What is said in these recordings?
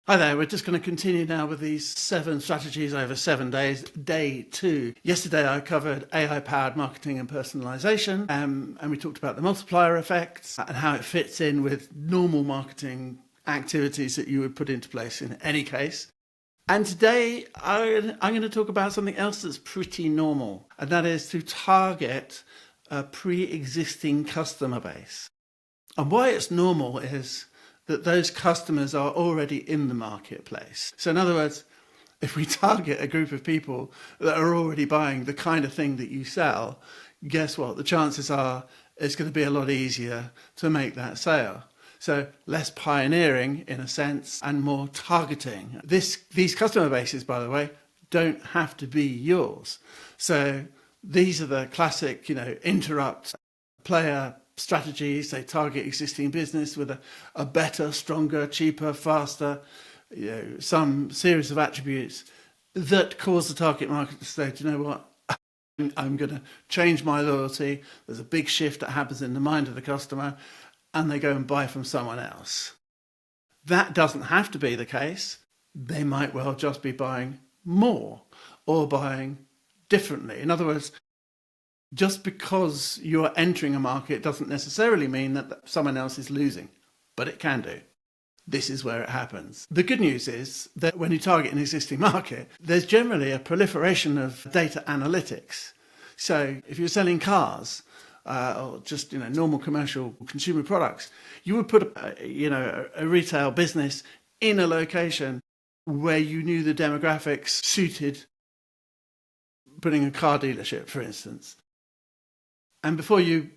Hi there, we're just going to continue now with these 7 strategies over 7 days. Day 2. Yesterday I covered AI-powered marketing and personalization, and we talked about the multiplier effect and how it fits in with normal marketing activities that you would put into place in any case. And today I'm going to talk about something else that's pretty normal, and that is to target a pre-existing customer base. And why it's normal is that those customers are already in the marketplace. So in other words, if we target a group of people that are already buying the kind of thing that you sell, guess what? The chances are it's going to be a lot easier to make that sale. So less pioneering in a sense and more targeting. These customer bases, by the way, don't have to be yours. So these are the classic, interrupt player strategies. They target existing business with a better, stronger, cheaper, faster, some series of attributes that cause the target market to say, do you know what? I'm going to change my loyalty. There's a big shift that happens in the mind of the customer and they go and buy from someone else. That doesn't have to be the case. They might well just be buying more or buying differently. In other words, just because you're entering a market doesn't necessarily mean that someone else is losing, but it can do. This is where it happens. The good news is that when you target an existing market, there's generally a proliferation of data analytics. So if you're selling cars or just normal commercial consumer products, you would put a retail business in a location where you knew the demographics suited putting a car dealership, for instance. And before you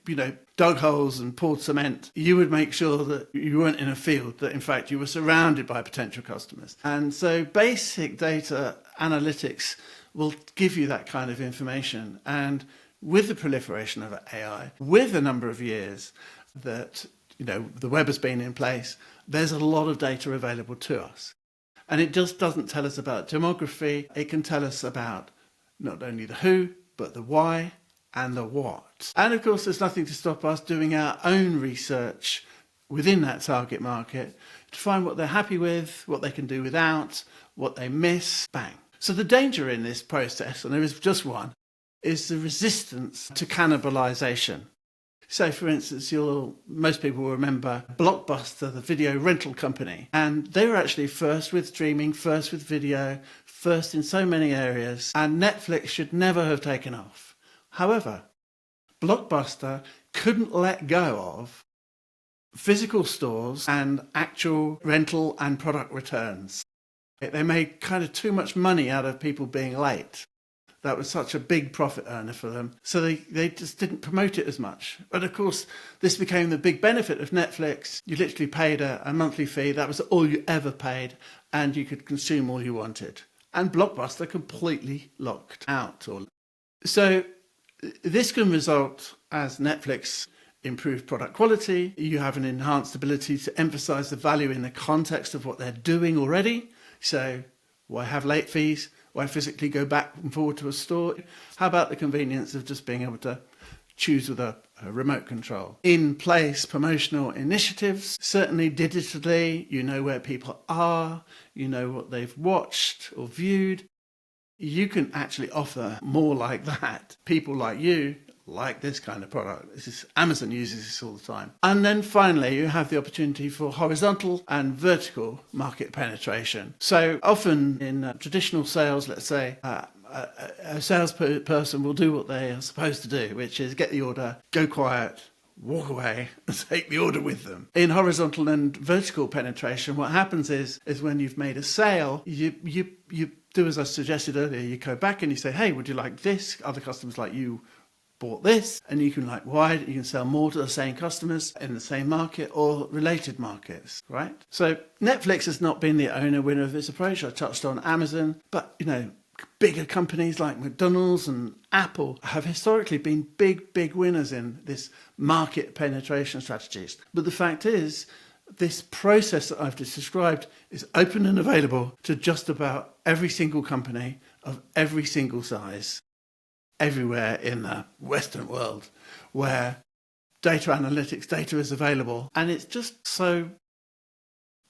dug holes and poured cement, you would make sure that you weren't in a field, that in fact you were surrounded by potential customers. And so basic data analytics will give you that kind of information. And with the proliferation of AI, with the number of years that the web has been in place, there's a lot of data available to us. And it just doesn't tell us about demography. It can tell us about not only the who, but the why and the what. And of course, there's nothing to stop us doing our own research within that target market to find what they're happy with, what they can do without, what they miss, bang. So the danger in this process, and there is just one, is the resistance to cannibalization. So for instance, most people will remember Blockbuster, the video rental company, and they were actually first with streaming, first with video, first in so many areas, and Netflix should never have taken off. However, Blockbuster couldn't let go of physical stores and actual rental and product returns. They made kind of too much money out of people being late. That was such a big profit earner for them. So they just didn't promote it as much. But of course, this became the big benefit of Netflix. You literally paid a monthly fee. That was all you ever paid. And you could consume all you wanted. And Blockbuster completely locked out. So this can result, as Netflix improved product quality, you have an enhanced ability to emphasize the value in the context of what they're doing already. So why have late fees? Why physically go back and forward to a store? How about the convenience of just being able to choose with a remote control? In place promotional initiatives, certainly digitally, you know where people are, you know what they've watched or viewed. You can actually offer more like that. People like you like this kind of product. Amazon uses this all the time. And then finally, you have the opportunity for horizontal and vertical market penetration. So often in traditional sales, let's say, a salesperson will do what they are supposed to do, which is get the order, go quiet, walk away and take the order with them. In horizontal and vertical penetration, what happens is when you've made a sale, you do as I suggested earlier, you go back and you say, hey, would you like this? Other customers like you bought this, and you can wide, you can sell more to the same customers in the same market or related markets, right? So Netflix has not been the winner of this approach. I touched on Amazon, but bigger companies like McDonald's and Apple have historically been big winners in this market penetration strategies. But the fact is, this process that I've just described is open and available to just about every single company of every single size, everywhere in the Western world, where data analytics data is available. And it's just so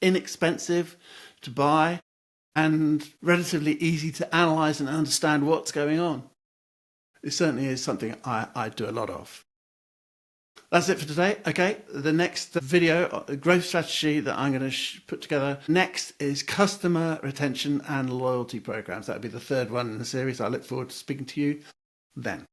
inexpensive to buy, and relatively easy to analyze and understand what's going on. It certainly is something I do a lot of. That's it for today. Okay, the next video, growth strategy that I'm going to put together next is customer retention and loyalty programs. That would be the third one in the series. I look forward to speaking to you then.